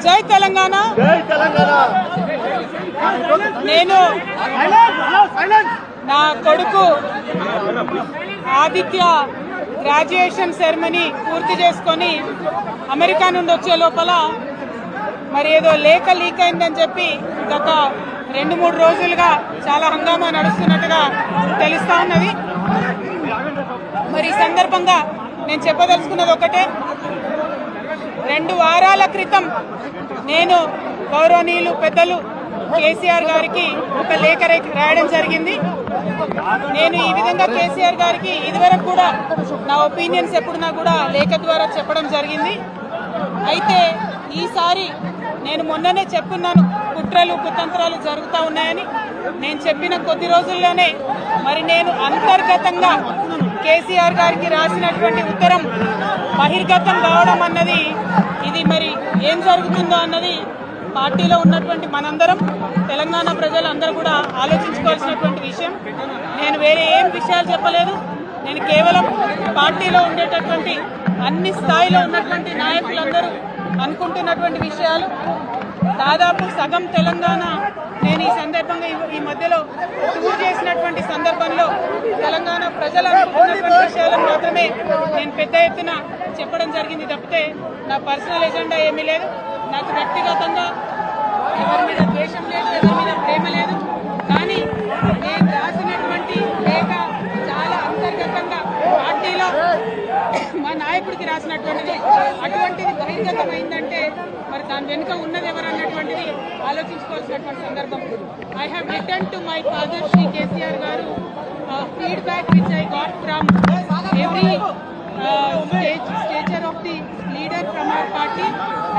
జై తెలంగాణ. నేను నా కొడుకు ఆదిత్య గ్రాడ్యుయేషన్ సెరమనీ పూర్తి చేసుకొని అమెరికా నుండి వచ్చే లోపల మరి ఏదో లేఖ లీక్ అయిందని చెప్పి గత 2-3 రోజులుగా చాలా హంగామా నడుస్తున్నట్టుగా తెలుస్తా ఉన్నది. మరి ఈ సందర్భంగా నేను చెప్పదలుచుకున్నది ఒకటే, 2 వారాల క్రితం నేను గౌరవనీయులు పెద్దలు కేసీఆర్ గారికి ఒక లేఖ రాయడం జరిగింది. నేను ఈ విధంగా కేసీఆర్ గారికి ఇదివరకు కూడా నా ఒపీనియన్స్ ఎప్పుడున్నా కూడా లేఖ ద్వారా చెప్పడం జరిగింది. అయితే ఈసారి నేను మొన్ననే చెప్పున్నాను, కుట్రలు కుతంత్రాలు జరుగుతూ ఉన్నాయని. నేను చెప్పిన కొద్ది రోజుల్లోనే మరి నేను అంతర్గతంగా కేసీఆర్ గారికి రాసినటువంటి ఉత్తరం బహిర్గతం కావడం అన్నది, ఇది మరి ఏం జరుగుతుందో అన్నది పార్టీలో ఉన్నటువంటి మనందరం, తెలంగాణ ప్రజలందరూ కూడా ఆలోచించుకోవాల్సినటువంటి విషయం. నేను వేరే ఏం విషయాలు చెప్పలేదు. నేను కేవలం పార్టీలో ఉండేటటువంటి అన్ని స్థాయిలో ఉన్నటువంటి నాయకులందరూ అనుకుంటున్నటువంటి విషయాలు. దాదాపు సగం తెలంగాణ నేను ఈ సందర్భంగా ఈ మధ్యలో టూర్ చేసినటువంటి సందర్భంలో తెలంగాణ ప్రజలు అనుకుంటున్నటువంటి విషయాలను మాత్రమే నేను పెద్ద ఎత్తున చెప్పడం జరిగింది తప్పితే నా పర్సనల్ ఎజెండా ఏమీ లేదు. నాకు వ్యక్తిగతంగా ఎవరి మీద ద్వేషం లేదు, ఎవరి మీద ప్రేమ లేదు. కానీ నేను రాసినటువంటి లేఖ చాలా అంతర్గతంగా పార్టీలో మా నాయకుడికి రాసినటువంటిది. అటువంటిది బహిర్గతమైందంటే మరి దాని వెనుక ఉన్నది ఎవరన్నటువంటిది ఆలోచించుకోవాల్సినటువంటి సందర్భం. I have return to my father Shri KCR garu feedback which I got from every stature of the leader from our party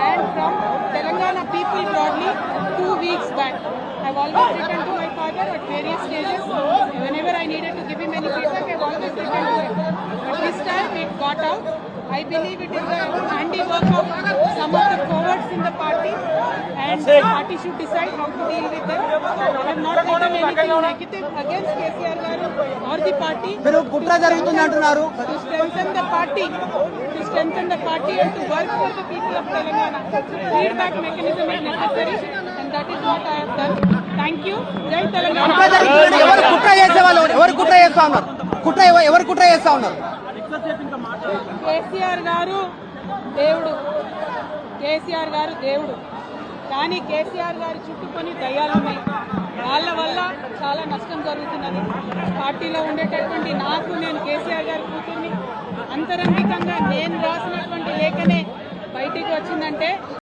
and from Telangana people broadly 2 weeks back. I've always written to my father at various stages. Whenever I needed to give him any feedback, I've always written to him. But this time it got out. I believe it is the handiwork of some of the cowards in the party, and the party should decide how to deal with them. I have not written anything negative against KCR garu or the party. Pero kutra jarugutundi antunnaru. To strengthen the party and to work for the people of Telangana. Feedback mechanism is necessary, and that is what I have done. Thank you. Jai Telangana. Evaru kutra chese vallu evaru kutra chesta unnaru? Evaru kutra chesta unnaru? KCR గారు దేవుడు, కేసీఆర్ గారు దేవుడు. కానీ కేసీఆర్ గారు చుట్టుకొని దయ్యాలు ఉన్నాయి. వాళ్ళ వల్ల చాలా నష్టం జరుగుతున్నది. పార్టీలో ఉండేటటువంటి నాకు, నేను కేసీఆర్ గారి కూతుర్ని, అంతరంగికంగా నేను రాసినటువంటి లేఖనే బయటికి వచ్చిందంటే